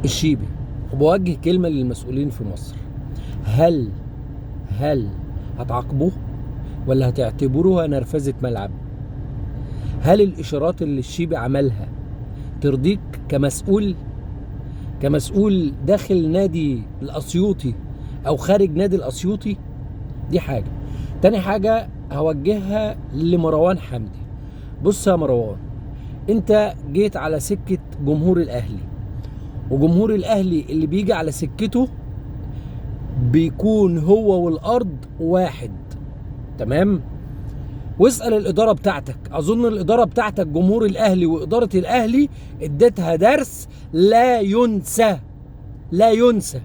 الشيبي. وبوجه كلمة للمسؤولين في مصر، هل هتعاقبوه ولا هتعتبروها نرفزة ملعب؟ هل الإشارات اللي الشيبي عملها ترضيك كمسؤول داخل نادي الأسيوطي أو خارج نادي الأسيوطي؟ دي حاجة. تاني حاجة هوجهها لمروان حمدي. بص يا مروان، انت جيت على سكة جمهور الأهلي، وجمهور الأهلي اللي بيجي على سكته بيكون هو والأرض واحد، تمام؟ واسأل الإدارة بتاعتك. أظن الإدارة بتاعتك جمهور الأهلي وإدارة الأهلي اديتها درس لا ينسى، لا ينسى.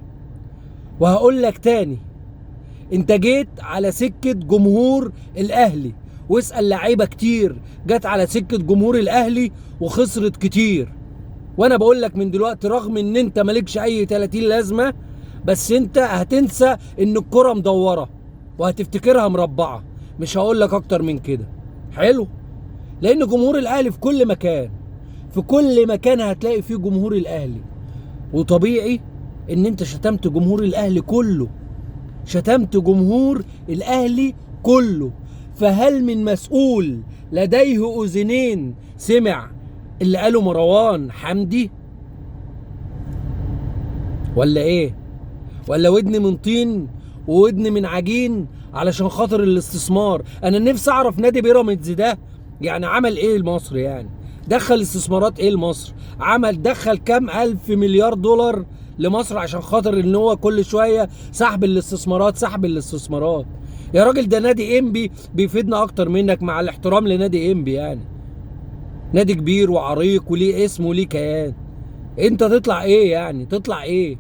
وهقول لك تاني، انت جيت على سكة جمهور الأهلي، واسأل لعيبة كتير جت على سكة جمهور الأهلي وخسرت كتير. وانا بقول لك من دلوقتي، رغم ان انت مالكش اي 30 لازمة، بس انت هتنسى ان الكرة مدورة وهتفتكرها مربعة. مش هقول لك اكتر من كده، حلو؟ لان جمهور الاهلي في كل مكان، في كل مكان هتلاقي فيه جمهور الاهلي. وطبيعي ان انت شتمت جمهور الاهلي كله، شتمت جمهور الاهلي كله. فهل من مسؤول لديه اذنين سمع اللي قاله مروان حمدي؟ ولا ايه؟ ولا ودن من طين وودن من عجين علشان خاطر الاستثمار؟ انا نفسي اعرف نادي بيراميدز ده يعني عمل ايه لمصر؟ يعني دخل استثمارات ايه لمصر؟ دخل كام الف مليار دولار لمصر عشان خاطر ان هو كل شويه سحب الاستثمارات، سحب الاستثمارات؟ يا راجل ده نادي انبي بيفيدنا اكتر منك، مع الاحترام لنادي انبي يعني. نادي كبير وعريق وليه اسم وليه كيان. انت تطلع ايه يعني؟ تطلع ايه؟